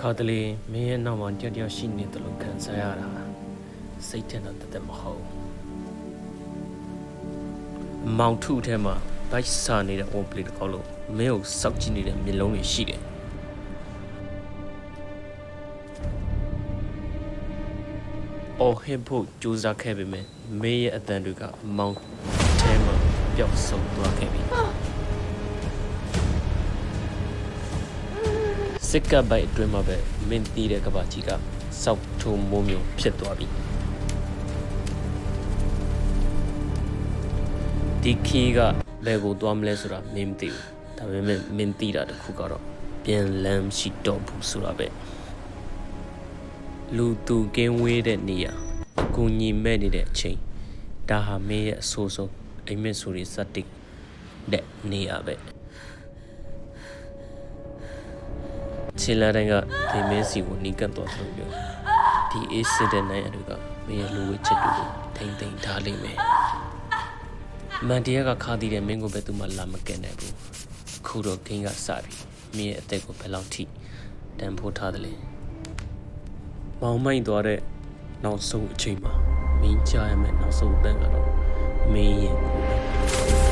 ခါတလေမင်းရဲ့နောက်မှာတယောက်ရှိနေတယ်လို့ခံစားရတာစိတ်ထဲတော့တသက်မဟုတ်မောင်ထုထဲမှာဘိုက်စာနေတဲ့ on play တစ်ခေါက်လို့မင်းကိုစောက်ကြည့်နေတဲ့မျက်လုံးတွေရှိတယ်အော်ဟစ်ဖို့ကြိုးစားခဲ့ပေမဲ့မင်းရဲ့အတန်တွေကမောင်ထဲမှာပျောက်ဆုံးသွားခဲ့ပြီစစ်ကပ်ပိုက်အတွင်းမှာပဲမင်းတီးတဲ့ကဘာကြီးကစောက်ထုံမိုးမျိုးဖြစ်သွားပြီဒီခီးကဘယ်ကိုသွားမလဲဆိုတာမင်းမသိဘူးဒါပေမဲ့မင်းတီးတာတခုကတော့ပြန်လမ်းရှိတော့ဘူးဆိုတာပဲလူသူကင်းဝေးတဲ့နေရာအကူညီမဲ့နေတဲ့အချိန်ဒါဟာမင်းရဲ့အဆိုးဆုံးအိမ်မက်ဆိုရီစက်တစ်တဲ့နေရာပဲချီလာတိုင်းကဒီမင်းစီကိုနီးကပ်သွားလို့ပြောဒီအေးစစ်တဲ့နိုင်အတူကမင်းရဲ့လူဝဲချစ်တူကိုထိမ့်သိမ့်ထားလိမ့်မယ်မန်တီယာကခါတည်တဲ့မင်းကိုပဲသူမှလာမကဲနိုင်ဘူးခုတော့ဂိမ်းကစပြီမင်းရဲ့အသက်ကိုဘယ်လောက်ထိတန်ဖိုးထားသလဲမောင်မိုက်သွားတဲ့နောက်ဆုံးအချိန်မှာမင်းကြားရမယ့်နောက်ဆုံးအတန်ကတော့မင်းရဲ့ကိုယ်ပဲ